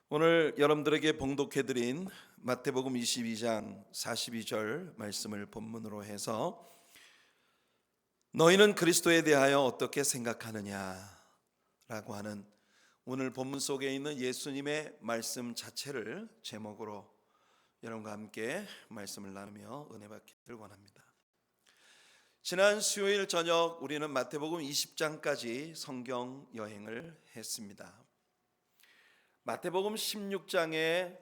오늘 여러분들에게 봉독해드린 마태복음 22장 42절 말씀을 본문으로 해서 너희는 그리스도에 대하여 어떻게 생각하느냐 라고 하는 오늘 본문 속에 있는 예수님의 말씀 자체를 제목으로 여러분과 함께 말씀을 나누며 은혜 받기를 원합니다. 지난 수요일 저녁 우리는 마태복음 20장까지 성경 여행을 했습니다. 마태복음 16장에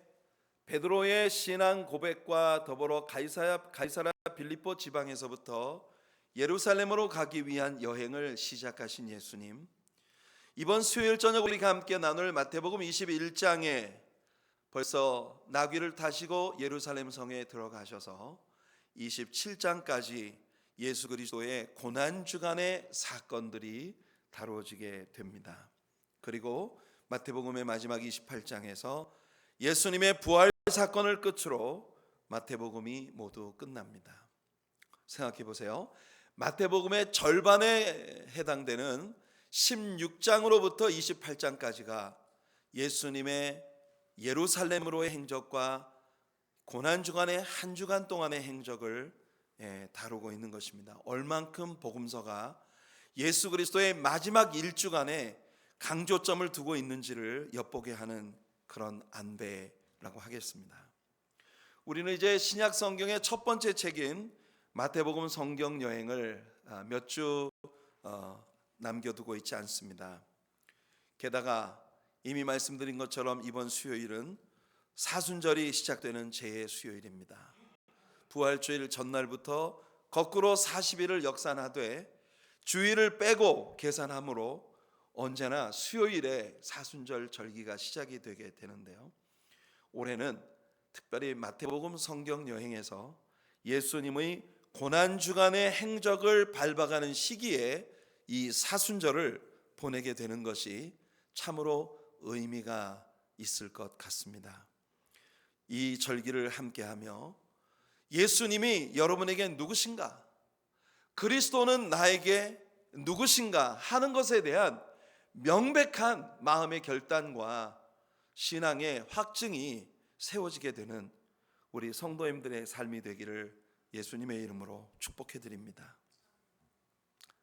베드로의 신앙 고백과 더불어 가이사랴 빌립보 지방에서부터 예루살렘으로 가기 위한 여행을 시작하신 예수님, 이번 수요일 저녁 우리가 함께 나눌 마태복음 21장에 벌써 나귀를 타시고 예루살렘 성에 들어가셔서 27장까지 예수 그리스도의 고난주간의 사건들이 다루어지게 됩니다. 그리고 마태복음의 마지막 28장에서 예수님의 부활 사건을 끝으로 마태복음이 모두 끝납니다. 생각해 보세요. 마태복음의 절반에 해당되는 16장으로부터 28장까지가 예수님의 예루살렘으로의 행적과 고난주간의 한 주간 동안의 행적을 다루고 있는 것입니다. 얼만큼 복음서가 예수 그리스도의 마지막 일주간에 강조점을 두고 있는지를 엿보게 하는 그런 안배라고 하겠습니다. 우리는 이제 신약 성경의 첫 번째 책인 마태복음 성경 여행을 몇 주 남겨두고 있지 않습니다. 게다가 이미 말씀드린 것처럼 이번 수요일은 사순절이 시작되는 제 수요일입니다. 부활주일 전날부터 거꾸로 40일을 역산하되 주일을 빼고 계산하므로 언제나 수요일에 사순절 절기가 시작이 되게 되는데요. 올해는 특별히 마태복음 성경 여행에서 예수님의 고난주간의 행적을 밟아가는 시기에 이 사순절을 보내게 되는 것이 참으로 의미가 있을 것 같습니다. 이 절기를 함께하며 예수님이 여러분에게 누구신가, 그리스도는 나에게 누구신가 하는 것에 대한 명백한 마음의 결단과 신앙의 확증이 세워지게 되는 우리 성도님들의 삶이 되기를 예수님의 이름으로 축복해 드립니다.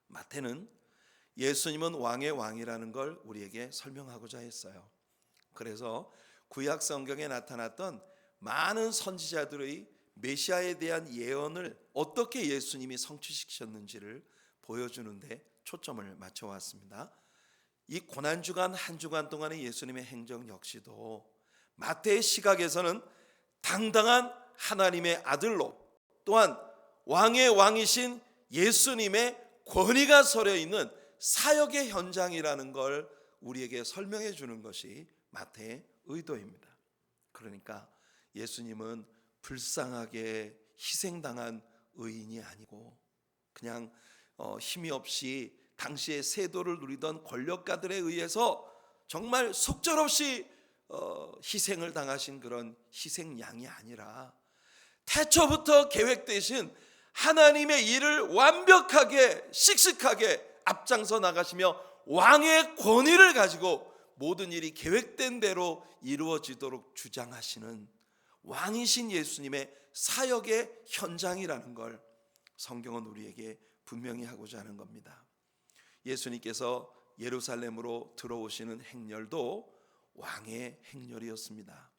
마태는 예수님은 왕의 왕이라는 걸 우리에게 설명하고자 했어요. 그래서 구약 성경에 나타났던 많은 선지자들의 메시아에 대한 예언을 어떻게 예수님이 성취시키셨는지를 보여주는데 초점을 맞춰왔습니다. 이 고난주간 한 주간 동안의 예수님의 행적 역시도 마태의 시각에서는 당당한 하나님의 아들로, 또한 왕의 왕이신 예수님의 권위가 서려 있는 사역의 현장이라는 걸 우리에게 설명해 주는 것이 마태의 의도입니다. 그러니까 예수님은 불쌍하게 희생당한 의인이 아니고 그냥 힘이 없이 당시의 세도를 누리던 권력가들에 의해서 정말 속절없이 희생을 당하신 그런 희생양이 아니라 태초부터 계획되신 하나님의 일을 완벽하게 씩씩하게 앞장서 나가시며 왕의 권위를 가지고 모든 일이 계획된 대로 이루어지도록 주장하시는 왕이신 예수님의 사역의 현장이라는 걸 성경은 우리에게 분명히 하고자 하는 겁니다. 예수님께서 예루살렘으로 들어오시는 행렬도 왕의 행렬이었습니다.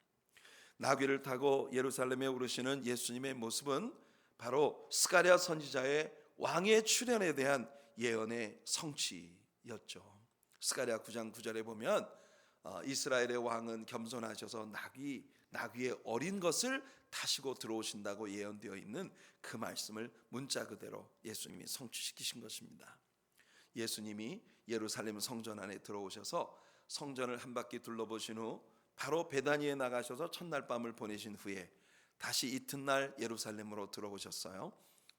나귀를 타고 예루살렘에 오르시는 예수님의 모습은 바로 스가랴 선지자의 왕의 출현에 대한 예언의 성취였죠. 스가랴 9장 9절에 보면 이스라엘의 왕은 겸손하셔서 나귀의 어린 것을 타시고 들어오신다고 예언되어 있는 그 말씀을 문자 그대로 예수님이 성취시키신 것입니다. 예수님이 예루살렘 성전 안에 들어오셔서 성전을 한 바퀴 둘러보신 후 바로 베다니에 나가셔서 첫날 밤을 보내신 후에 다시 이튿날 예루살렘으로 들어오셨어요.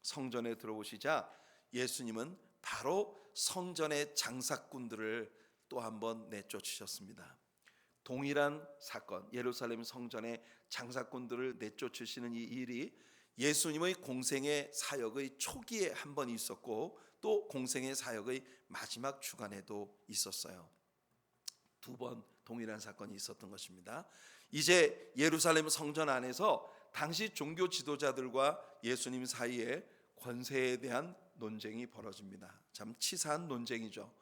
성전에 들어오시자 예수님은 바로 성전의 장사꾼들을 또 한 번 내쫓으셨습니다. 동일한 사건, 예루살렘 성전의 장사꾼들을 내쫓으시는 이 일이 예수님의 공생의 사역의 초기에 한 번 있었고 또 공생의 사역의 마지막 주간에도 있었어요. 두 번 동일한 사건이 있었던 것입니다. 이제 예루살렘 성전 안에서 당시 종교 지도자들과 예수님 사이에 권세에 대한 논쟁이 벌어집니다. 참 치사한 논쟁이죠.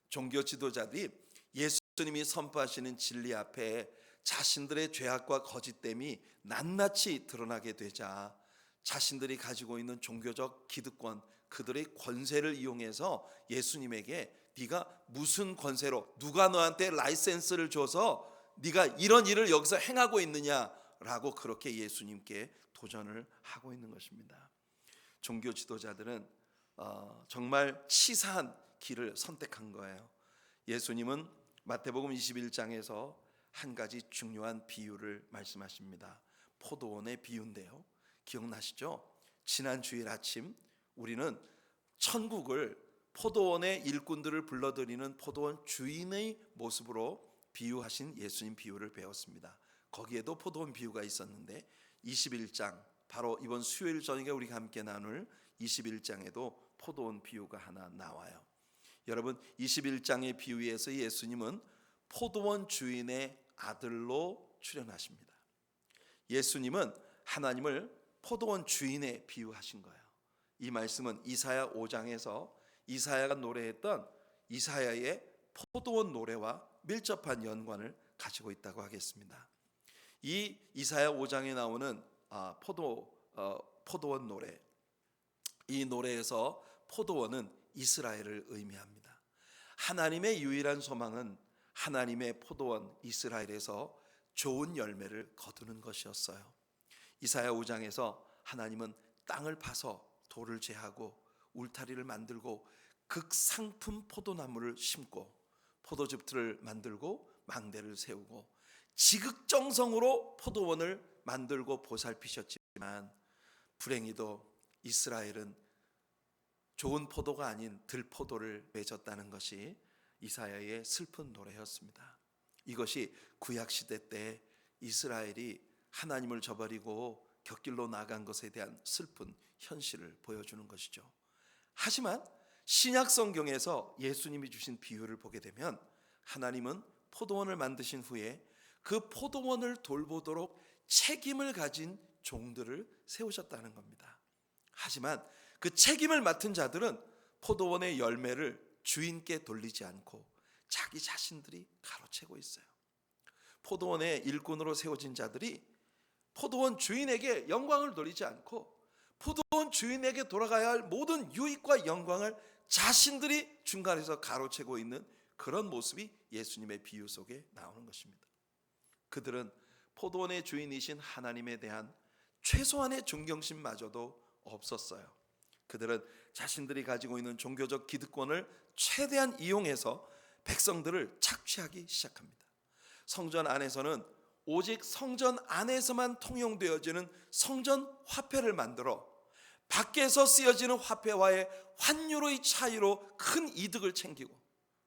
종교 지도자들이 예수님이 선포하시는 진리 앞에 자신들의 죄악과 거짓됨이 낱낱이 드러나게 되자 자신들이 가지고 있는 종교적 기득권, 그들의 권세를 이용해서 예수님에게 네가 무슨 권세로, 누가 너한테 라이센스를 줘서 네가 이런 일을 여기서 행하고 있느냐라고 그렇게 예수님께 도전을 하고 있는 것입니다. 종교 지도자들은 정말 치사한 길을 선택한 거예요. 예수님은 마태복음 21장에서 한 가지 중요한 비유를 말씀하십니다. 포도원의 비유인데요. 기억나시죠? 지난 주일 아침 우리는 천국을 포도원의 일꾼들을 불러들이는 포도원 주인의 모습으로 비유하신 예수님 비유를 배웠습니다. 거기에도 포도원 비유가 있었는데 21장, 바로 이번 수요일 저녁에 우리가 함께 나눌 21장에도 포도원 비유가 하나 나와요. 여러분, 21장의 비유에서 예수님은 포도원 주인의 아들로 출연하십니다. 예수님은 하나님을 포도원 주인에 비유하신 거예요. 이 말씀은 이사야 5장에서 이사야가 노래했던 이사야의 포도원 노래와 밀접한 연관을 가지고 있다고 하겠습니다. 이 이사야 5장에 나오는 포도원 노래, 이 노래에서 포도원은 이스라엘을 의미합니다. 하나님의 유일한 소망은 하나님의 포도원 이스라엘에서 좋은 열매를 거두는 것이었어요. 이사야 5장에서 하나님은 땅을 파서 돌을 제하고 울타리를 만들고 극상품 포도나무를 심고 포도즙들을 만들고 망대를 세우고 지극정성으로 포도원을 만들고 보살피셨지만 불행히도 이스라엘은 좋은 포도가 아닌 들포도를 맺었다는 것이 이사야의 슬픈 노래였습니다. 이것이 구약시대 때 이스라엘이 하나님을 저버리고 곁길로 나간 것에 대한 슬픈 현실을 보여주는 것이죠. 하지만 신약 성경에서 예수님이 주신 비유를 보게 되면 하나님은 포도원을 만드신 후에 그 포도원을 돌보도록 책임을 가진 종들을 세우셨다는 겁니다. 하지만 그 책임을 맡은 자들은 포도원의 열매를 주인께 돌리지 않고 자기 자신들이 가로채고 있어요. 포도원의 일꾼으로 세워진 자들이 포도원 주인에게 영광을 돌리지 않고 포도원 주인에게 돌아가야 할 모든 유익과 영광을 자신들이 중간에서 가로채고 있는 그런 모습이 예수님의 비유 속에 나오는 것입니다. 그들은 포도원의 주인이신 하나님에 대한 최소한의 존경심마저도 없었어요. 그들은 자신들이 가지고 있는 종교적 기득권을 최대한 이용해서 백성들을 착취하기 시작합니다. 성전 안에서는 오직 성전 안에서만 통용되어지는 성전 화폐를 만들어 밖에서 쓰여지는 화폐와의 환율의 차이로 큰 이득을 챙기고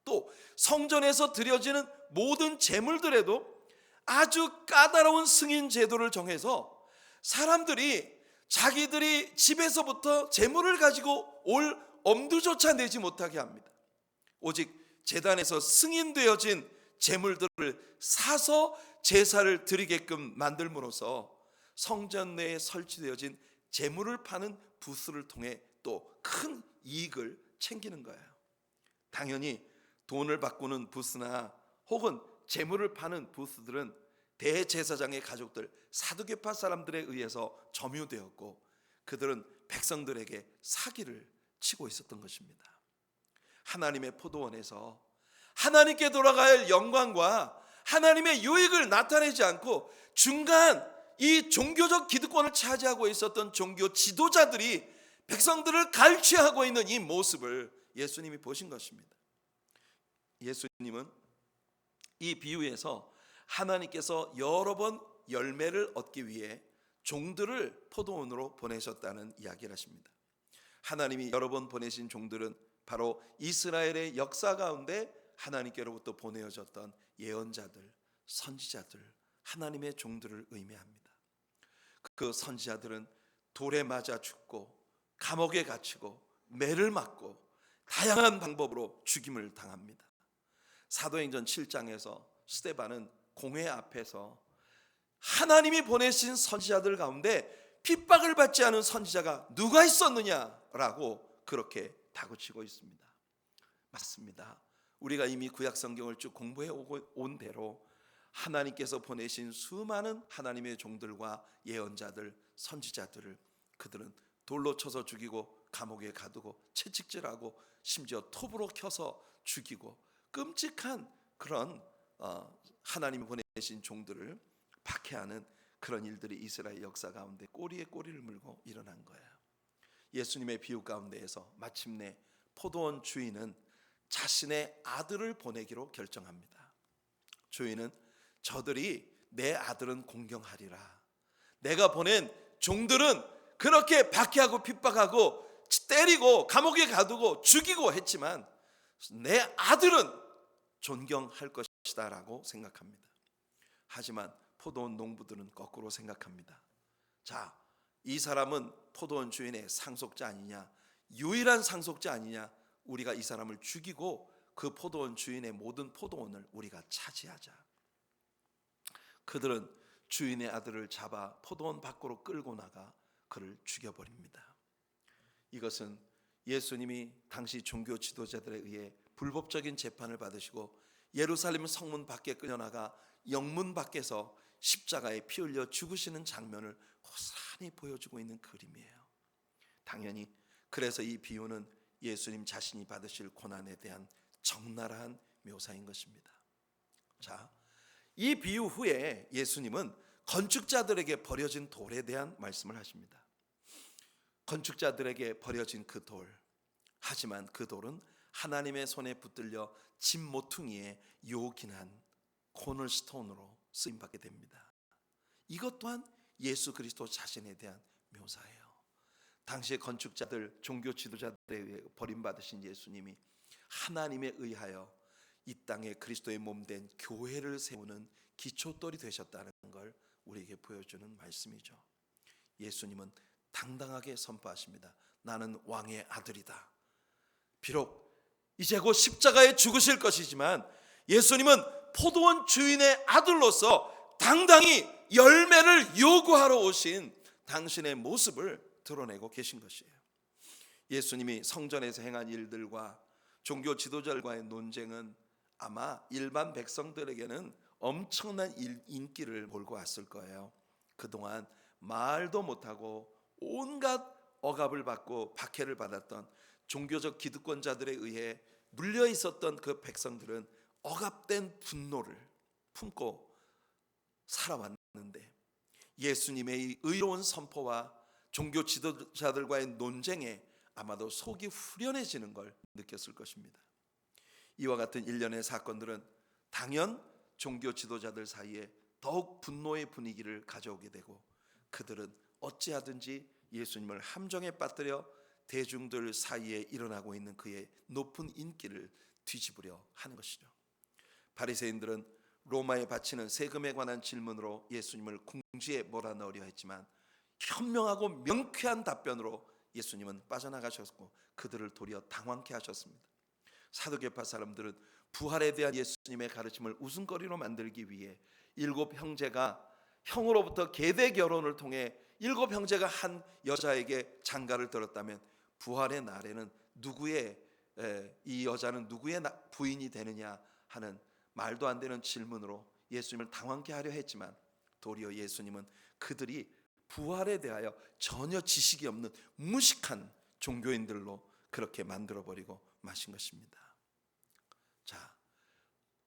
또 성전에서 드려지는 모든 제물들에도 아주 까다로운 승인 제도를 정해서 사람들이 자기들이 집에서부터 제물을 가지고 올 엄두조차 내지 못하게 합니다. 오직 제단에서 승인되어진 제물들을 사서 제사를 드리게끔 만들므로써 성전 내에 설치되어진 제물을 파는 부스를 통해 또 큰 이익을 챙기는 거예요. 당연히 돈을 바꾸는 부스나 혹은 제물을 파는 부스들은 대제사장의 가족들 사두개파 사람들에 의해서 점유되었고 그들은 백성들에게 사기를 치고 있었던 것입니다. 하나님의 포도원에서 하나님께 돌아가야 할 영광과 하나님의 유익을 나타내지 않고 중간 이 종교적 기득권을 차지하고 있었던 종교 지도자들이 백성들을 갈취하고 있는 이 모습을 예수님이 보신 것입니다. 예수님은 이 비유에서 하나님께서 여러 번 열매를 얻기 위해 종들을 포도원으로 보내셨다는 이야기를 하십니다. 하나님이 여러 번 보내신 종들은 바로 이스라엘의 역사 가운데 하나님께로부터 보내어졌던 예언자들, 선지자들, 하나님의 종들을 의미합니다. 그 선지자들은 돌에 맞아 죽고 감옥에 갇히고 매를 맞고 다양한 방법으로 죽임을 당합니다. 사도행전 7장에서 스데반은 공회 앞에서 하나님이 보내신 선지자들 가운데 핍박을 받지 않은 선지자가 누가 있었느냐라고 그렇게 다그치고 있습니다. 맞습니다. 우리가 이미 구약 성경을 쭉 공부해 온 대로 하나님께서 보내신 수많은 하나님의 종들과 예언자들, 선지자들을 그들은 돌로 쳐서 죽이고 감옥에 가두고 채찍질하고 심지어 톱으로 켜서 죽이고 끔찍한 그런 하나님이 보내신 종들을 박해하는 그런 일들이 이스라엘 역사 가운데 꼬리에 꼬리를 물고 일어난 거예요. 예수님의 비유 가운데에서 마침내 포도원 주인은 자신의 아들을 보내기로 결정합니다. 주인은 저들이 내 아들은 공경하리라. 내가 보낸 종들은 그렇게 박해하고 핍박하고 때리고 감옥에 가두고 죽이고 했지만 내 아들은 존경할 것이다 라고 생각합니다. 하지만 포도원 농부들은 거꾸로 생각합니다. 자, 이 사람은 포도원 주인의 상속자 아니냐, 유일한 상속자 아니냐, 우리가 이 사람을 죽이고 그 포도원 주인의 모든 포도원을 우리가 차지하자. 그들은 주인의 아들을 잡아 포도원 밖으로 끌고 나가 그를 죽여버립니다. 이것은 예수님이 당시 종교 지도자들에 의해 불법적인 재판을 받으시고 예루살렘 성문 밖에 끌려나가 영문 밖에서 십자가에 피 흘려 죽으시는 장면을 고스란히 보여주고 있는 그림이에요. 당연히 그래서 이 비유는 예수님 자신이 받으실 고난에 대한 적나라한 묘사인 것입니다. 자, 이 비유 후에 예수님은 건축자들에게 버려진 돌에 대한 말씀을 하십니다. 건축자들에게 버려진 그 돌, 하지만 그 돌은 하나님의 손에 붙들려 집 모퉁이에 요긴한 코널스톤으로 쓰임받게 됩니다. 이것 또한 예수 그리스도 자신에 대한 묘사예요. 당시의 건축자들, 종교 지도자들에 의해 버림받으신 예수님이 하나님에 의하여 이 땅에 그리스도의 몸된 교회를 세우는 기초돌이 되셨다는 걸 우리에게 보여주는 말씀이죠. 예수님은 당당하게 선포하십니다. 나는 왕의 아들이다. 비록 이제 곧 십자가에 죽으실 것이지만 예수님은 포도원 주인의 아들로서 당당히 열매를 요구하러 오신 당신의 모습을 드러내고 계신 것이에요. 예수님이 성전에서 행한 일들과 종교 지도자들과의 논쟁은 아마 일반 백성들에게는 엄청난 인기를 몰고 왔을 거예요. 그동안 말도 못하고 온갖 억압을 받고 박해를 받았던 종교적 기득권자들에 의해 눌려 있었던 그 백성들은 억압된 분노를 품고 살아왔는데 예수님의 이 의로운 선포와 종교 지도자들과의 논쟁에 아마도 속이 후련해지는 걸 느꼈을 것입니다. 이와 같은 일련의 사건들은 당연 종교 지도자들 사이에 더욱 분노의 분위기를 가져오게 되고 그들은 어찌하든지 예수님을 함정에 빠뜨려 대중들 사이에 일어나고 있는 그의 높은 인기를 뒤집으려 하는 것이죠. 바리새인들은 로마에 바치는 세금에 관한 질문으로 예수님을 궁지에 몰아넣으려 했지만 현명하고 명쾌한 답변으로 예수님은 빠져나가셨고 그들을 도리어 당황케 하셨습니다. 사두개파 사람들은 부활에 대한 예수님의 가르침을 웃음거리로 만들기 위해 7 형제가 형으로부터 계대 결혼을 통해 7 형제가 한 여자에게 장가를 들었다면 부활의 날에는 이 여자는 누구의 부인이 되느냐 하는 말도 안 되는 질문으로 예수님을 당황케 하려 했지만 도리어 예수님은 그들이 부활에 대하여 전혀 지식이 없는 무식한 종교인들로 그렇게 만들어버리고 마신 것입니다. 자,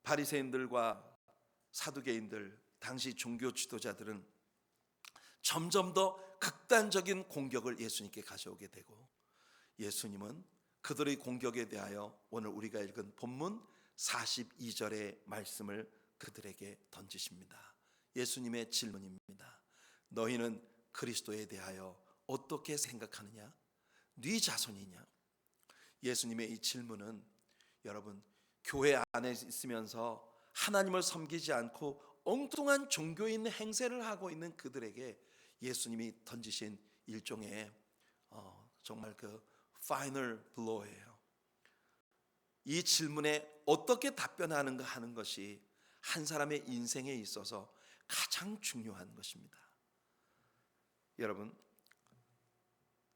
바리새인들과 사두개인들, 당시 종교 지도자들은 점점 더 극단적인 공격을 예수님께 가져오게 되고 예수님은 그들의 공격에 대하여 오늘 우리가 읽은 본문 42절의 말씀을 그들에게 던지십니다. 예수님의 질문입니다. 너희는 그리스도에 대하여 어떻게 생각하느냐? 네 자손이냐? 예수님의 이 질문은 여러분 교회 안에 있으면서 하나님을 섬기지 않고 엉뚱한 종교인 행세를 하고 있는 그들에게 예수님이 던지신 일종의 정말 그 파이널 블로우예요. 이 질문에 어떻게 답변하는가 하는 것이 한 사람의 인생에 있어서 가장 중요한 것입니다. 여러분,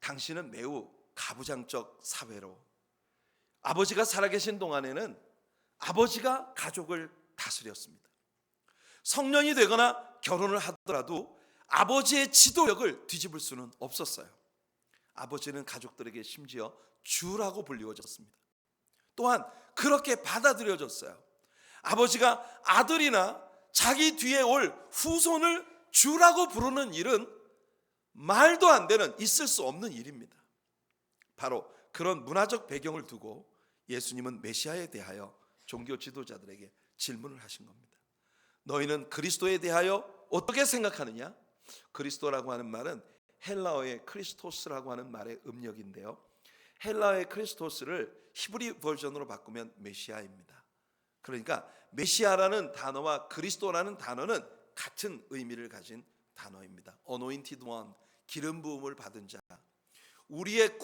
당신은 매우 가부장적 사회로, 아버지가 살아계신 동안에는 아버지가 가족을 다스렸습니다. 성년이 되거나 결혼을 하더라도 아버지의 지도력을 뒤집을 수는 없었어요. 아버지는 가족들에게 심지어 주라고 불리워졌습니다. 또한 그렇게 받아들여졌어요. 아버지가 아들이나 자기 뒤에 올 후손을 주라고 부르는 일은 말도 안 되는, 있을 수 없는 일입니다. 바로 그런 문화적 배경을 두고 예수님은 메시아에 대하여 종교 지도자들에게 질문을 하신 겁니다. 너희는 그리스도에 대하여 어떻게 생각하느냐? 그리스도라고 하는 말은 헬라어의 크리스토스라고 하는 말의 음력인데요, 헬라어의 크리스토스를 히브리 버전으로 바꾸면 메시아입니다. 그러니까 메시아라는 단어와 그리스도라는 단어는 같은 의미를 가진 단어입니다. Anointed one, 기름 부음을 받은 자, 우리의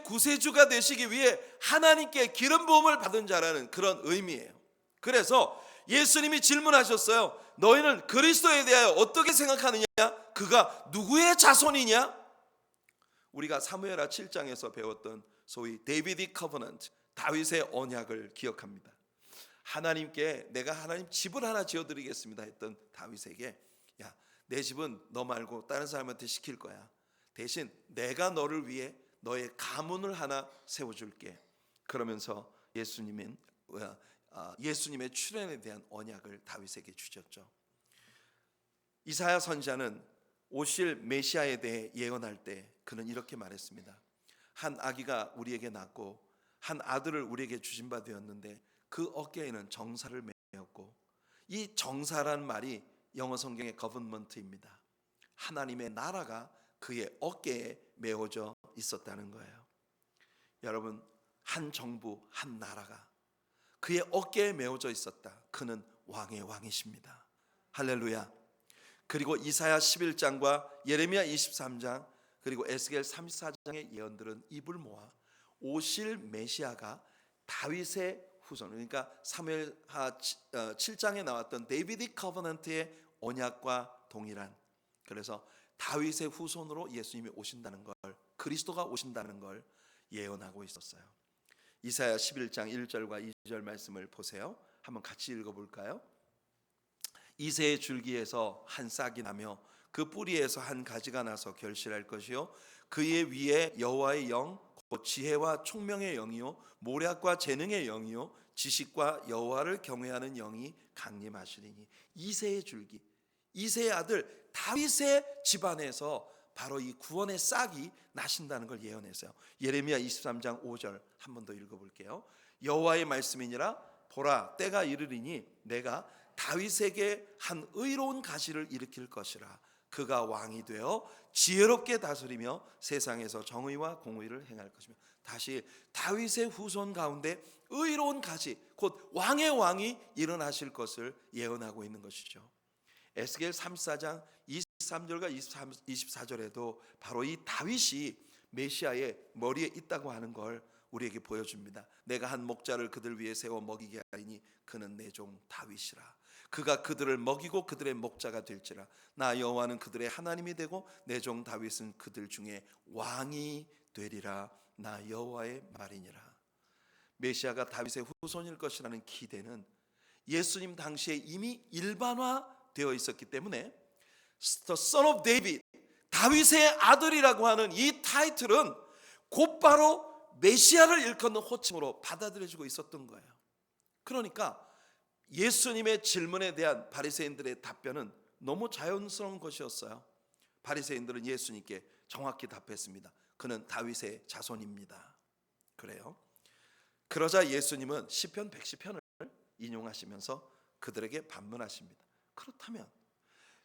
구세주가 되시기 위해 하나님께 기름 부음을 받은 자라는 그런 의미예요. 그래서 예수님이 질문하셨어요. 너희는 그리스도에 대하여 어떻게 생각하느냐? 그가 누구의 자손이냐? 우리가 사무엘하 7장에서 배웠던 소위 데이비드 커버넌트, 다윗의 언약을 기억합니다. 하나님께 내가 하나님 집을 하나 지어드리겠습니다 했던 다윗에게, 야, 내 집은 너 말고 다른 사람한테 시킬 거야. 대신 내가 너를 위해 너의 가문을 하나 세워줄게. 그러면서 예수님의 출현에 대한 언약을 다윗에게 주셨죠. 이사야 선지자는 오실 메시아에 대해 예언할 때 그는 이렇게 말했습니다. 한 아기가 우리에게 낳고 한 아들을 우리에게 주신 바 되었는데 그 어깨에는 정사를 메었고, 이 정사란 말이 영어 성경의 거ቨ넌먼트입니다. 하나님의 나라가 그의 어깨에 메어져 있었다는 거예요. 여러분, 한 정부, 한 나라가 그의 어깨에 메어져 있었다. 그는 왕의 왕이십니다. 할렐루야. 그리고 이사야 11장과 예레미야 23장 그리고 에스겔 34장의 예언들은 입을 모아 오실 메시아가 다윗의 후손, 그러니까 사무엘하 7장에 나왔던 데이비드 커버넌트의 언약과 동일한, 그래서 다윗의 후손으로 예수님이 오신다는 걸, 그리스도가 오신다는 걸 예언하고 있었어요. 이사야 11장 1절과 2절 말씀을 보세요. 한번 같이 읽어볼까요? 이새의 줄기에서 한 싹이 나며 그 뿌리에서 한 가지가 나서 결실할 것이요, 그의 위에 여호와의 영, 곧 지혜와 총명의 영이요, 모략과 재능의 영이요, 지식과 여호와를 경외하는 영이 강림하시리니. 이새의 줄기, 이새의 아들 다윗의 집안에서 바로 이 구원의 싹이 나신다는 걸 예언했어요. 예레미야 23장 5절 한 번 더 읽어볼게요. 여호와의 말씀이니라, 보라 때가 이르리니 내가 다윗에게 한 의로운 가시를 일으킬 것이라. 그가 왕이 되어 지혜롭게 다스리며 세상에서 정의와 공의를 행할 것이며. 다시 다윗의 후손 가운데 의로운 가시, 곧 왕의 왕이 일어나실 것을 예언하고 있는 것이죠. 에스겔 34장 23절과 24절에도 바로 이 다윗이 메시아의 머리에 있다고 하는 걸 우리에게 보여줍니다. 내가 한 목자를 그들 위에 세워 먹이게 하리니 그는 내 종 다윗이라. 그가 그들을 먹이고 그들의 목자가 될지라. 나 여호와는 그들의 하나님이 되고 내 종 다윗은 그들 중에 왕이 되리라. 나 여호와의 말이니라. 메시아가 다윗의 후손일 것이라는 기대는 예수님 당시에 이미 일반화되어 있었기 때문에 The Son of David, 다윗의 아들이라고 하는 이 타이틀은 곧바로 메시아를 일컫는 호칭으로 받아들여지고 있었던 거예요. 그러니까 예수님의 질문에 대한 바리새인들의 답변은 너무 자연스러운 것이었어요. 바리새인들은 예수님께 정확히 답했습니다. 그는 다윗의 자손입니다. 그래요. 그러자 예수님은 시편 110편을 인용하시면서 그들에게 반문하십니다. 그렇다면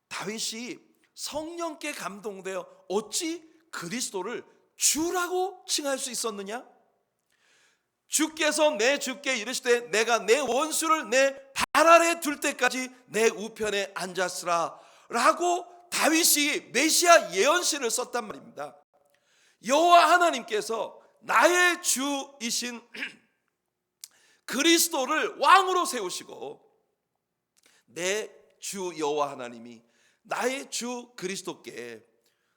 다윗이 성령께 감동되어 어찌 그리스도를 주라고 칭할 수 있었느냐? 주께서 내 주께 이르시되 내가 내 원수를 내 발 아래 둘 때까지 내 우편에 앉았으라 라고 다윗이 메시아 예언시를 썼단 말입니다. 여호와 하나님께서 나의 주이신 그리스도를 왕으로 세우시고 내 주 여호와 하나님이 나의 주 그리스도께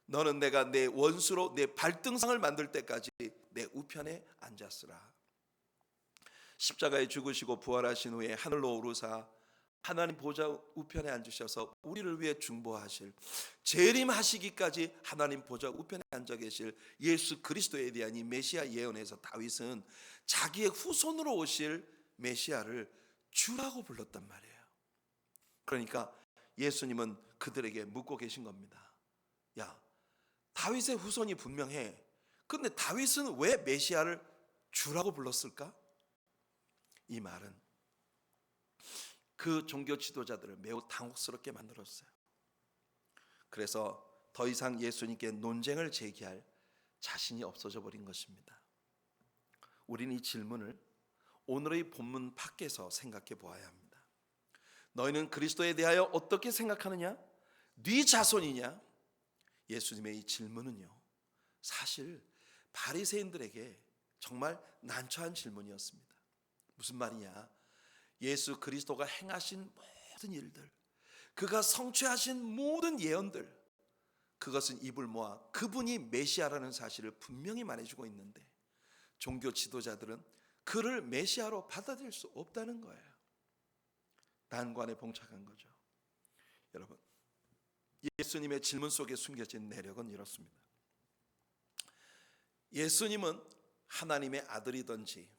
너는 내가 내 원수로 내 발등상을 만들 때까지 내 우편에 앉았으라. 십자가에 죽으시고 부활하신 후에 하늘로 오르사 하나님 보좌 우편에 앉으셔서 우리를 위해 중보하실, 재림하시기까지 하나님 보좌 우편에 앉아 계실 예수 그리스도에 대한 이 메시아 예언에서 다윗은 자기의 후손으로 오실 메시아를 주라고 불렀단 말이에요. 그러니까 예수님은 그들에게 묻고 계신 겁니다. 야, 다윗의 후손이 분명해. 근데 다윗은 왜 메시아를 주라고 불렀을까? 이 말은 그 종교 지도자들을 매우 당혹스럽게 만들었어요. 그래서 더 이상 예수님께 논쟁을 제기할 자신이 없어져 버린 것입니다. 우리는 이 질문을 오늘의 본문 밖에서 생각해 보아야 합니다. 너희는 그리스도에 대하여 어떻게 생각하느냐? 네 자손이냐? 예수님의 이 질문은요, 사실 바리새인들에게 정말 난처한 질문이었습니다. 무슨 말이냐? 예수 그리스도가 행하신 모든 일들, 그가 성취하신 모든 예언들, 그것은 입을 모아 그분이 메시아라는 사실을 분명히 말해주고 있는데 종교 지도자들은 그를 메시아로 받아들일 수 없다는 거예요. 난관에 봉착한 거죠. 여러분, 예수님의 질문 속에 숨겨진 내력은 이렇습니다. 예수님은 하나님의 아들이든지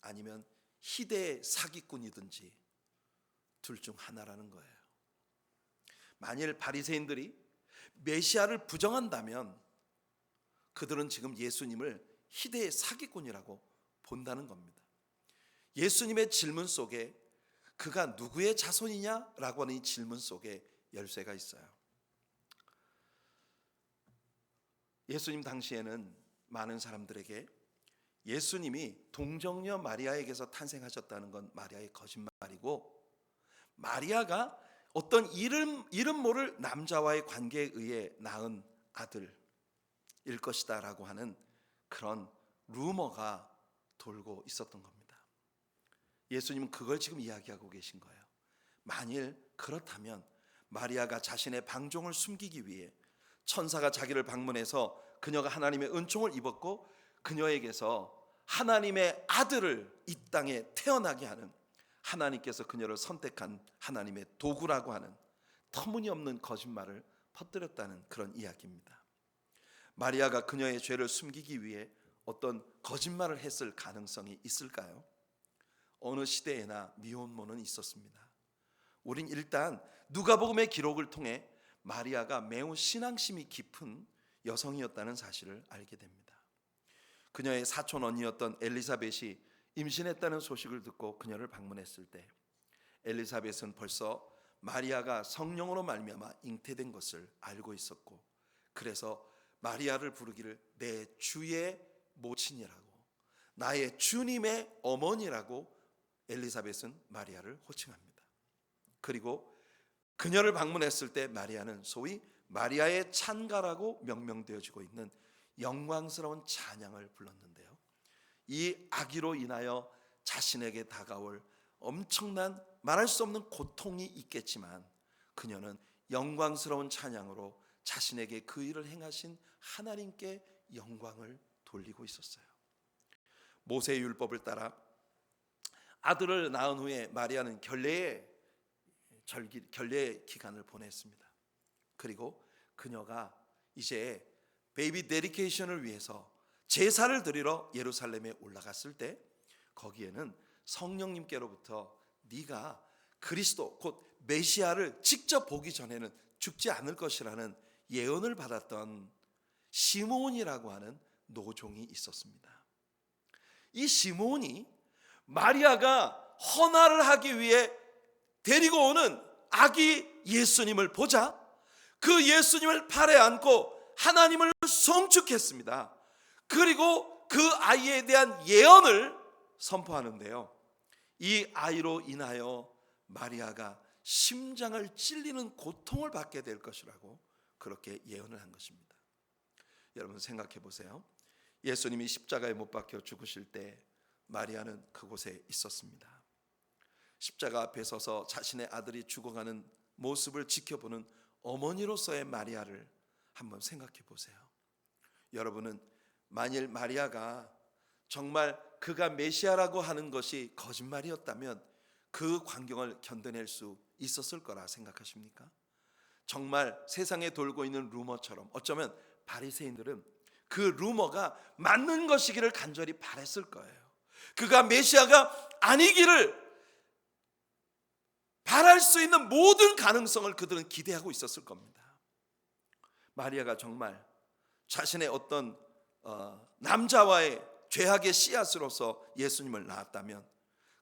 아니면 희대의 사기꾼이든지 둘 중 하나라는 거예요. 만일 바리새인들이 메시아를 부정한다면 그들은 지금 예수님을 희대의 사기꾼이라고 본다는 겁니다. 예수님의 질문 속에 그가 누구의 자손이냐라고 하는 이 질문 속에 열쇠가 있어요. 예수님 당시에는 많은 사람들에게 예수님이 동정녀 마리아에게서 탄생하셨다는 건 마리아의 거짓말이고, 마리아가 어떤 이름 모를 남자와의 관계에 의해 낳은 아들일 것이다 라고 하는 그런 루머가 돌고 있었던 겁니다. 예수님은 그걸 지금 이야기하고 계신 거예요. 만일 그렇다면 마리아가 자신의 방종을 숨기기 위해 천사가 자기를 방문해서 그녀가 하나님의 은총을 입었고 그녀에게서 하나님의 아들을 이 땅에 태어나게 하는, 하나님께서 그녀를 선택한 하나님의 도구라고 하는 터무니없는 거짓말을 퍼뜨렸다는 그런 이야기입니다. 마리아가 그녀의 죄를 숨기기 위해 어떤 거짓말을 했을 가능성이 있을까요? 어느 시대에나 미혼모는 있었습니다. 우린 일단 누가복음의 기록을 통해 마리아가 매우 신앙심이 깊은 여성이었다는 사실을 알게 됩니다. 그녀의 사촌 언니였던 엘리사벳이 임신했다는 소식을 듣고 그녀를 방문했을 때 엘리사벳은 벌써 마리아가 성령으로 말미암아 잉태된 것을 알고 있었고, 그래서 마리아를 부르기를 내 주의 모친이라고, 나의 주님의 어머니라고 엘리사벳은 마리아를 호칭합니다. 그리고 그녀를 방문했을 때 마리아는 소위 마리아의 찬가라고 명명되어지고 있는 영광스러운 찬양을 불렀는데요, 이 아기로 인하여 자신에게 다가올 엄청난 말할 수 없는 고통이 있겠지만 그녀는 영광스러운 찬양으로 자신에게 그 일을 행하신 하나님께 영광을 돌리고 있었어요. 모세의 율법을 따라 아들을 낳은 후에 마리아는 결례의 기간을 보냈습니다. 그리고 그녀가 이제 베이비 데디케이션을 위해서 제사를 드리러 예루살렘에 올라갔을 때 거기에는 성령님께로부터 네가 그리스도 곧 메시아를 직접 보기 전에는 죽지 않을 것이라는 예언을 받았던 시므온이라고 하는 노종이 있었습니다. 이 시므온이 마리아가 헌화를 하기 위해 데리고 오는 아기 예수님을 보자 그 예수님을 팔에 안고 하나님을 송축했습니다. 그리고 그 아이에 대한 예언을 선포하는데요, 이 아이로 인하여 마리아가 심장을 찔리는 고통을 받게 될 것이라고 그렇게 예언을 한 것입니다. 여러분 생각해 보세요. 예수님이 십자가에 못 박혀 죽으실 때 마리아는 그곳에 있었습니다. 십자가 앞에 서서 자신의 아들이 죽어가는 모습을 지켜보는 어머니로서의 마리아를 한번 생각해 보세요. 여러분은 만일 마리아가 정말 그가 메시아라고 하는 것이 거짓말이었다면 그 광경을 견뎌낼 수 있었을 거라 생각하십니까? 정말 세상에 돌고 있는 루머처럼 어쩌면 바리새인들은 그 루머가 맞는 것이기를 간절히 바랬을 거예요. 그가 메시아가 아니기를 바랄 수 있는 모든 가능성을 그들은 기대하고 있었을 겁니다. 마리아가 정말 자신의 어떤 남자와의 죄악의 씨앗으로서 예수님을 낳았다면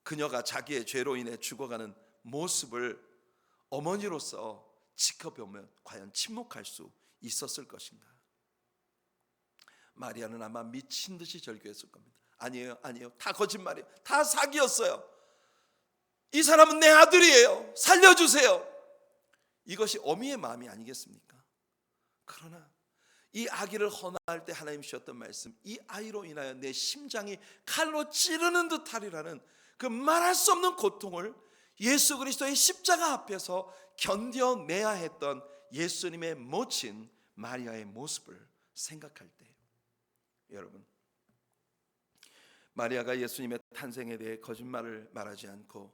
그녀가 자기의 죄로 인해 죽어가는 모습을 어머니로서 지켜보면 과연 침묵할 수 있었을 것인가? 마리아는 아마 미친 듯이 절규했을 겁니다. 아니에요, 다 거짓말이에요. 다 사기였어요. 이 사람은 내 아들이에요. 살려주세요. 이것이 어미의 마음이 아니겠습니까? 그러나 이 아기를 헌화할 때 하나님 주셨던 말씀, 이 아이로 인하여 내 심장이 칼로 찌르는 듯하리라는 그 말할 수 없는 고통을 예수 그리스도의 십자가 앞에서 견뎌내야 했던 예수님의 모친 마리아의 모습을 생각할 때, 여러분, 마리아가 예수님의 탄생에 대해 거짓말을 말하지 않고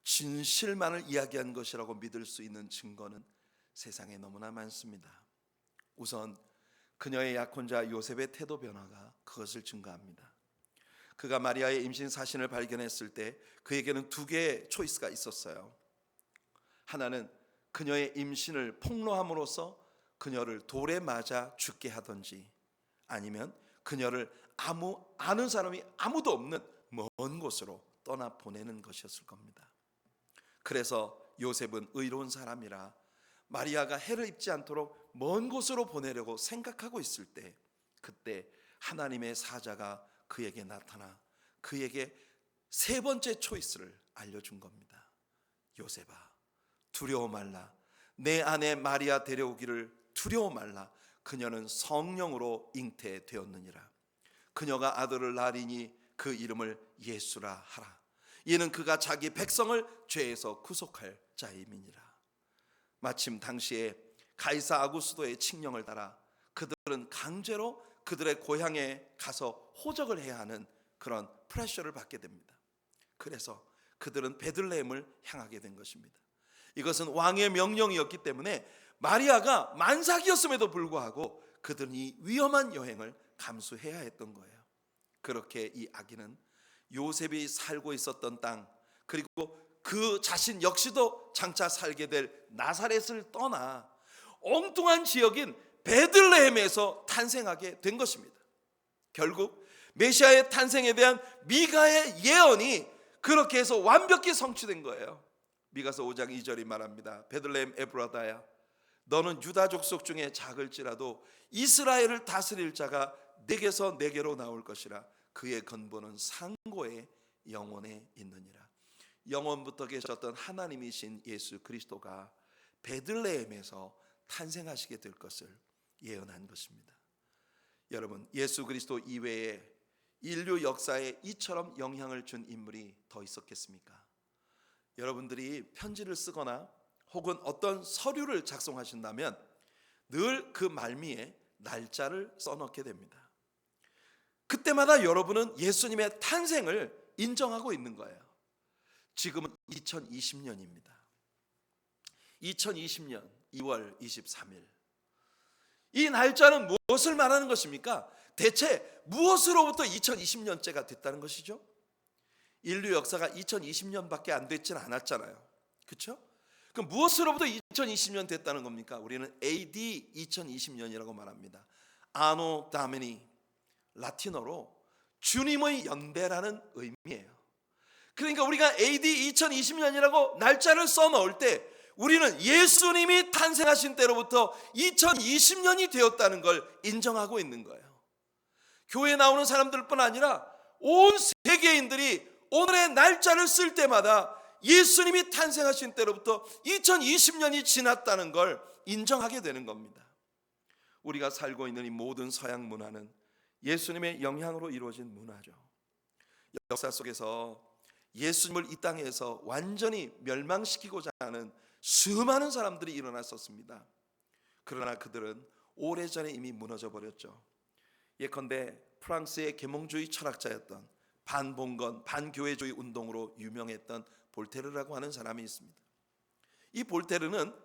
진실만을 이야기한 것이라고 믿을 수 있는 증거는 세상에 너무나 많습니다. 우선 그녀의 약혼자 요셉의 태도 변화가 그것을 증거합니다. 그가 마리아의 임신 사신을 발견했을 때 그에게는 두 개의 초이스가 있었어요. 하나는 그녀의 임신을 폭로함으로써 그녀를 돌에 맞아 죽게 하든지, 아니면 그녀를 아는 사람이 아무도 없는 먼 곳으로 떠나 보내는 것이었을 겁니다. 그래서 요셉은 의로운 사람이라 마리아가 해를 입지 않도록 먼 곳으로 보내려고 생각하고 있을 때, 그때 하나님의 사자가 그에게 나타나 그에게 세 번째 초이스를 알려준 겁니다. 요셉아, 두려워 말라. 내 아내 마리아 데려오기를 두려워 말라. 그녀는 성령으로 잉태되었느니라. 그녀가 아들을 낳으리니 그 이름을 예수라 하라. 이는 그가 자기 백성을 죄에서 구속할 자임이니라. 마침 당시에 가이사 아구스도의 칙령을 따라 그들은 강제로 그들의 고향에 가서 호적을 해야 하는 그런 프레셔를 받게 됩니다. 그래서 그들은 베들레헴을 향하게 된 것입니다. 이것은 왕의 명령이었기 때문에 마리아가 만삭이었음에도 불구하고 그들은 이 위험한 여행을 감수해야 했던 거예요. 그렇게 이 아기는 요셉이 살고 있었던 땅, 그리고 그 자신 역시도 장차 살게 될 나사렛을 떠나 엉뚱한 지역인 베들레헴에서 탄생하게 된 것입니다. 결국 메시아의 탄생에 대한 미가의 예언이 그렇게 해서 완벽히 성취된 거예요. 미가서 5장 2절이 말합니다. 베들레헴 에브라다야, 너는 유다 족속 중에 작을지라도 이스라엘을 다스릴 자가 내게서 내게로 나올 것이라. 그의 근본은 상고의 영원에 있느니라. 영원부터 계셨던 하나님이신 예수 그리스도가 베들레헴에서 탄생하시게 될 것을 예언한 것입니다. 여러분, 예수 그리스도 이외에 인류 역사에 이처럼 영향을 준 인물이 더 있었겠습니까? 여러분들이 편지를 쓰거나 혹은 어떤 서류를 작성하신다면 늘 그 말미에 날짜를 써넣게 됩니다. 그때마다 여러분은 예수님의 탄생을 인정하고 있는 거예요. 지금은 2020년입니다. 2020년 2월 23일. 이 날짜는 무엇을 말하는 것입니까? 대체 무엇으로부터 2020년째가 됐다는 것이죠? 인류 역사가 2020년밖에 안 됐지는 않았잖아요. 그렇죠? 그럼 무엇으로부터 2020년 됐다는 겁니까? 우리는 AD 2020년이라고 말합니다. 아노 다미니, 라틴어로 주님의 연대라는 의미예요. 그러니까 우리가 AD 2020년이라고 날짜를 써놓을 때 우리는 예수님이 탄생하신 때로부터 2020년이 되었다는 걸 인정하고 있는 거예요. 교회에 나오는 사람들뿐 아니라 온 세계인들이 오늘의 날짜를 쓸 때마다 예수님이 탄생하신 때로부터 2020년이 지났다는 걸 인정하게 되는 겁니다. 우리가 살고 있는 이 모든 서양 문화는 예수님의 영향으로 이루어진 문화죠. 역사 속에서 예수님을 이 땅에서 완전히 멸망시키고자 하는 수많은 사람들이 일어났었습니다. 그러나 그들은 오래전에 이미 무너져 버렸죠. 예컨대 프랑스의 계몽주의 철학자였던 반봉건, 반교회주의 운동으로 유명했던 볼테르라고 하는 사람이 있습니다. 이 볼테르는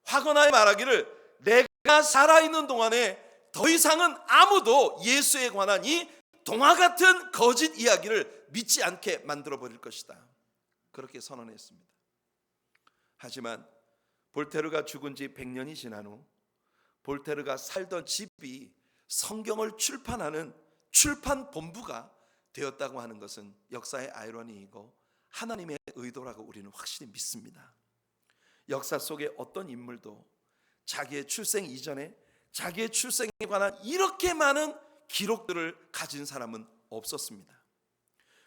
화거나에 말하기를 내가 살아있는 동안에 더 이상은 아무도 예수에 관한 이 동화 같은 거짓 이야기를 믿지 않게 만들어 버릴 것이다, 그렇게 선언했습니다. 하지만 볼테르가 죽은 지 100년이 지난 후 볼테르가 살던 집이 성경을 출판하는 출판 본부가 되었다고 하는 것은 역사의 아이러니이고 하나님의 의도라고 우리는 확실히 믿습니다. 역사 속에 어떤 인물도 자기의 출생 이전에 자기의 출생에 관한 이렇게 많은 기록들을 가진 사람은 없었습니다.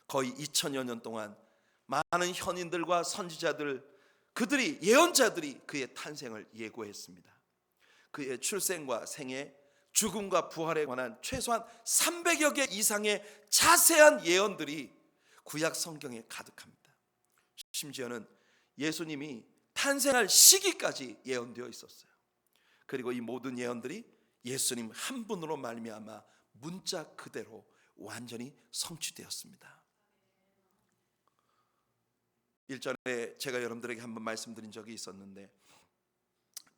거의 2000여 년 동안 많은 현인들과 선지자들, 그들이 예언자들이 그의 탄생을 예고했습니다. 그의 출생과 생애, 죽음과 부활에 관한 최소한 300여 개 이상의 자세한 예언들이 구약 성경에 가득합니다. 심지어는 예수님이 탄생할 시기까지 예언되어 있었어요. 그리고 이 모든 예언들이 예수님 한 분으로 말미암아 문자 그대로 완전히 성취되었습니다. 일전에 제가 여러분들에게 한번 말씀드린 적이 있었는데,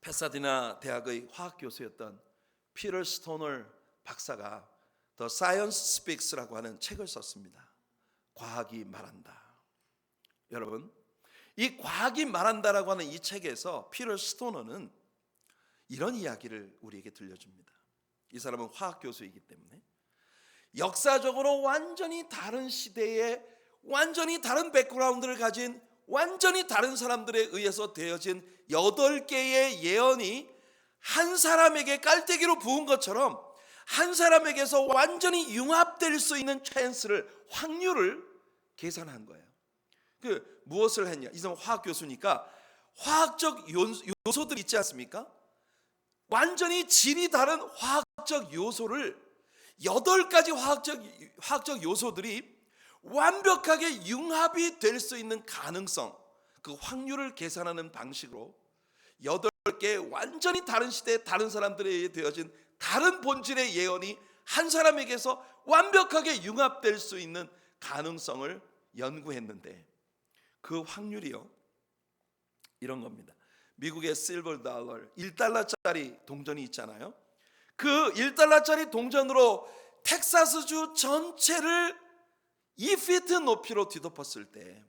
패사디나 대학의 화학 교수였던 피터 스토너 박사가 The Science Speaks라고 하는 책을 썼습니다. 과학이 말한다. 여러분, 이 과학이 말한다라고 하는 이 책에서 피터 스토너는 이런 이야기를 우리에게 들려줍니다. 이 사람은 화학 교수이기 때문에 역사적으로 완전히 다른 시대에 완전히 다른 백그라운드를 가진 완전히 다른 사람들에 의해서 되어진 8개의 예언이 한 사람에게 깔때기로 부은 것처럼 한 사람에게서 완전히 융합될 수 있는 찬스를, 확률을 계산한 거예요. 무엇을 했냐? 이 사람은 화학 교수니까 화학적 요소들 있지 않습니까? 완전히 질이 다른 화학적 요소를 8가지 화학적 요소들이 완벽하게 융합이 될 수 있는 가능성, 그 확률을 계산하는 방식으로 8개 완전히 다른 시대에 다른 사람들에 의해 되어진 다른 본질의 예언이 한 사람에게서 완벽하게 융합될 수 있는 가능성을 연구했는데, 그 확률이요, 이런 겁니다. 미국의 실버 달러, 1달러짜리 동전이 있잖아요. 그 1달러짜리 동전으로 텍사스주 전체를 2피트 높이로 뒤덮었을 때,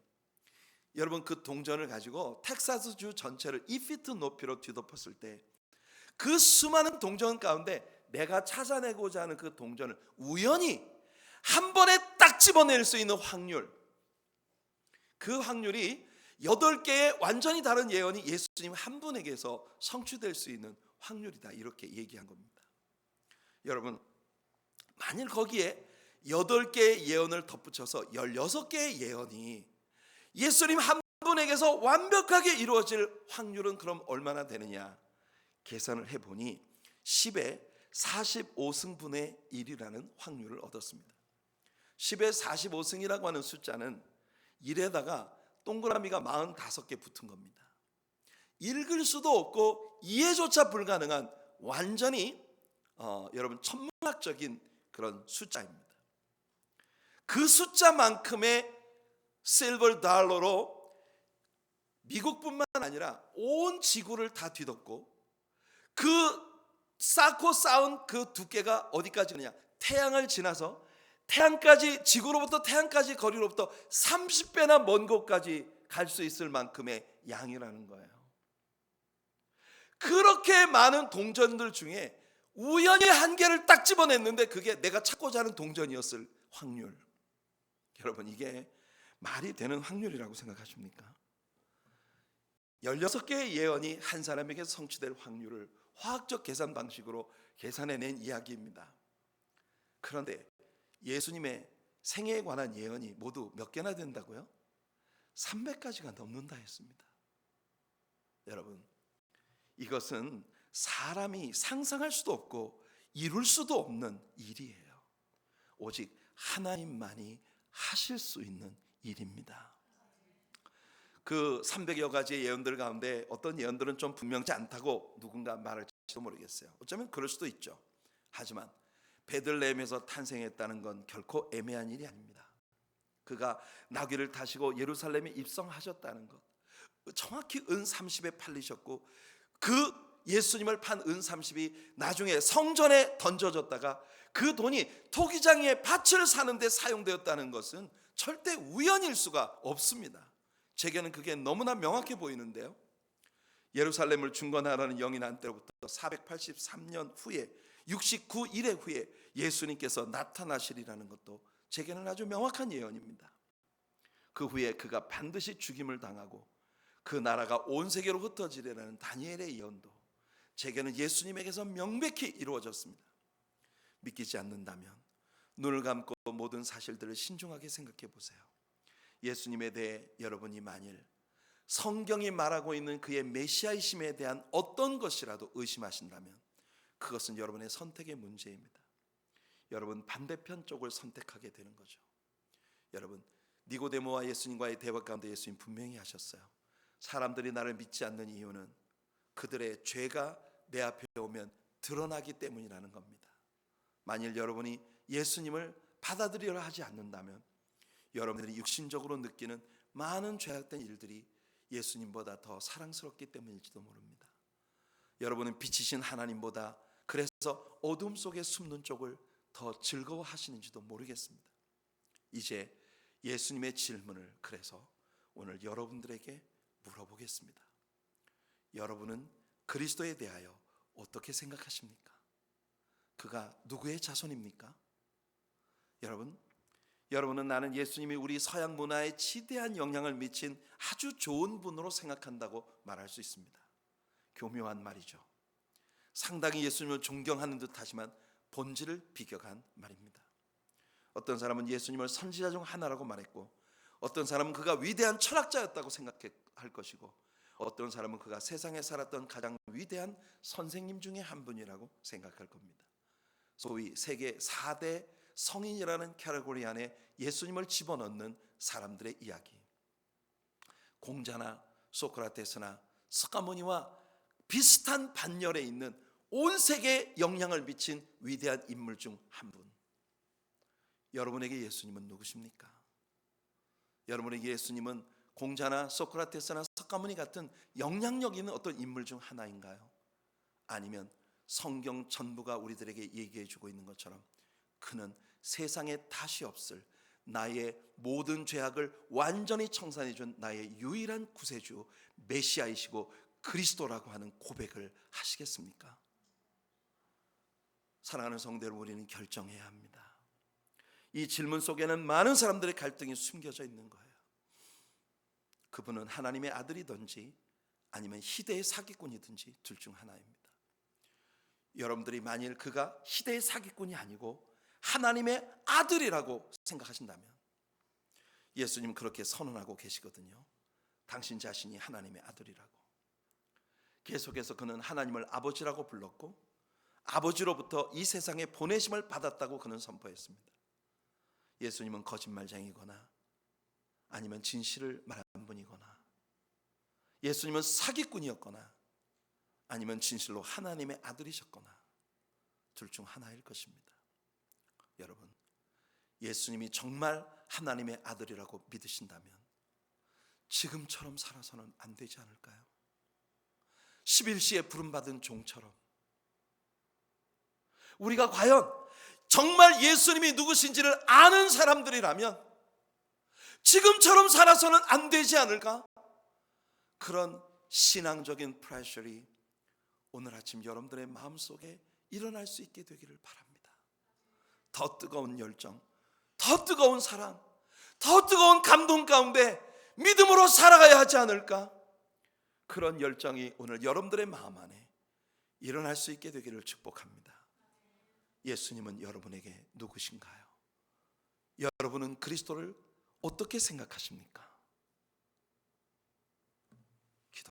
여러분 그 동전을 가지고 텍사스주 전체를 2피트 높이로 뒤덮었을 때, 그 수많은 동전 가운데 내가 찾아내고자 하는 그 동전을 우연히 한 번에 딱 집어낼 수 있는 확률, 그 확률이 8개의 완전히 다른 예언이 예수님 한 분에게서 성취될 수 있는 확률이다, 이렇게 얘기한 겁니다. 여러분, 만일 거기에 8개의 예언을 덧붙여서 16개의 예언이 예수님 한 분에게서 완벽하게 이루어질 확률은 그럼 얼마나 되느냐? 계산을 해보니 10의 45승분의 1이라는 확률을 얻었습니다. 10의 45승이라고 하는 숫자는 1에다가 동그라미가 45개 붙은 겁니다. 읽을 수도 없고 이해조차 불가능한 완전히 여러분 천문학적인 그런 숫자입니다. 그 숫자만큼의 실버 달러로 미국뿐만 아니라 온 지구를 다 뒤덮고, 그 쌓고 쌓은 그 두께가 어디까지 가느냐? 태양을 지나서 태양까지, 지구로부터 태양까지 거리로부터 30배나 먼 곳까지 갈 수 있을 만큼의 양이라는 거예요. 그렇게 많은 동전들 중에 우연히 한 개를 딱 집어냈는데 그게 내가 찾고자 하는 동전이었을 확률. 여러분, 이게 말이 되는 확률이라고 생각하십니까? 16개의 예언이 한 사람에게 성취될 확률을 화학적 계산 방식으로 계산해낸 이야기입니다. 그런데 예수님의 생애에 관한 예언이 모두 몇 개나 된다고요? 300가지가 넘는다 했습니다. 여러분, 이것은 사람이 상상할 수도 없고 이룰 수도 없는 일이에요. 오직 하나님만이 하실 수 있는 일입니다. 그 300여 가지의 예언들 가운데 어떤 예언들은 좀 분명치 않다고 누군가 말할지도 모르겠어요. 어쩌면 그럴 수도 있죠. 하지만 베들레헴에서 탄생했다는 건 결코 애매한 일이 아닙니다. 그가 나귀를 타시고 예루살렘에 입성하셨다는 것, 정확히 은 30에 팔리셨고 그 예수님을 판 은 30이 나중에 성전에 던져졌다가 그 돈이 토기장의 밭을 사는데 사용되었다는 것은 절대 우연일 수가 없습니다. 제게는 그게 너무나 명확해 보이는데요. 예루살렘을 중건하라는 영이 난 때로부터 483년 후에 69일의 후에 예수님께서 나타나시리라는 것도 제게는 아주 명확한 예언입니다. 그 후에 그가 반드시 죽임을 당하고 그 나라가 온 세계로 흩어지리라는 다니엘의 예언도 제게는 예수님에게서 명백히 이루어졌습니다. 믿기지 않는다면 눈을 감고 모든 사실들을 신중하게 생각해 보세요. 예수님에 대해 여러분이 만일 성경이 말하고 있는 그의 메시아이심에 대한 어떤 것이라도 의심하신다면 그것은 여러분의 선택의 문제입니다. 여러분 반대편 쪽을 선택하게 되는 거죠. 여러분 니고데모와 예수님과의 대화 가운데 예수님 분명히 하셨어요. 사람들이 나를 믿지 않는 이유는 그들의 죄가 내 앞에 오면 드러나기 때문이라는 겁니다. 만일 여러분이 예수님을 받아들이려 하지 않는다면 여러분들이 육신적으로 느끼는 많은 죄악된 일들이 예수님보다 더 사랑스럽기 때문일지도 모릅니다. 여러분은 빛이신 하나님보다 그래서 어둠 속에 숨는 쪽을 더 즐거워하시는지도 모르겠습니다. 이제 예수님의 질문을 그래서 오늘 여러분들에게 물어보겠습니다. 여러분은 그리스도에 대하여 어떻게 생각하십니까? 그가 누구의 자손입니까? 여러분은 나는 예수님이 우리 서양 문화에 지대한 영향을 미친 아주 좋은 분으로 생각한다고 말할 수 있습니다. 교묘한 말이죠. 상당히 예수님을 존경하는 듯하지만 본질을 비격한 말입니다. 어떤 사람은 예수님을 선지자 중 하나라고 말했고 어떤 사람은 그가 위대한 철학자였다고 생각할 것이고 어떤 사람은 그가 세상에 살았던 가장 위대한 선생님 중에 한 분이라고 생각할 겁니다. 소위 세계 4대 성인이라는 캐러고리 안에 예수님을 집어넣는 사람들의 이야기. 공자나 소크라테스나 스카모니와 비슷한 반열에 있는 온 세계에 영향을 미친 위대한 인물 중 한 분. 여러분에게 예수님은 누구십니까? 여러분에게 예수님은 공자나 소크라테스나 스카모니 같은 영향력 있는 어떤 인물 중 하나인가요? 아니면 성경 전부가 우리들에게 얘기해 주고 있는 것처럼 그는 세상에 다시 없을 나의 모든 죄악을 완전히 청산해 준 나의 유일한 구세주 메시아이시고 그리스도라고 하는 고백을 하시겠습니까? 사랑하는 성도 여러분, 우리는 결정해야 합니다. 이 질문 속에는 많은 사람들의 갈등이 숨겨져 있는 거예요. 그분은 하나님의 아들이든지 아니면 희대의 사기꾼이든지 둘 중 하나입니다. 여러분들이 만일 그가 희대의 사기꾼이 아니고 하나님의 아들이라고 생각하신다면 예수님 그렇게 선언하고 계시거든요. 당신 자신이 하나님의 아들이라고. 계속해서 그는 하나님을 아버지라고 불렀고 아버지로부터 이 세상에 보내심을 받았다고 그는 선포했습니다. 예수님은 거짓말쟁이거나 아니면 진실을 말한 분이거나 예수님은 사기꾼이었거나 아니면 진실로 하나님의 아들이셨거나 둘 중 하나일 것입니다. 여러분, 예수님이 정말 하나님의 아들이라고 믿으신다면 지금처럼 살아서는 안 되지 않을까요? 11시에 부름받은 종처럼 우리가 과연 정말 예수님이 누구신지를 아는 사람들이라면 지금처럼 살아서는 안 되지 않을까? 그런 신앙적인 프레셔리 오늘 아침 여러분들의 마음속에 일어날 수 있게 되기를 바랍니다. 더 뜨거운 열정, 더 뜨거운 사랑, 더 뜨거운 감동 가운데 믿음으로 살아가야 하지 않을까? 그런 열정이 오늘 여러분들의 마음 안에 일어날 수 있게 되기를 축복합니다. 예수님은 여러분에게 누구신가요? 여러분은 그리스도를 어떻게 생각하십니까?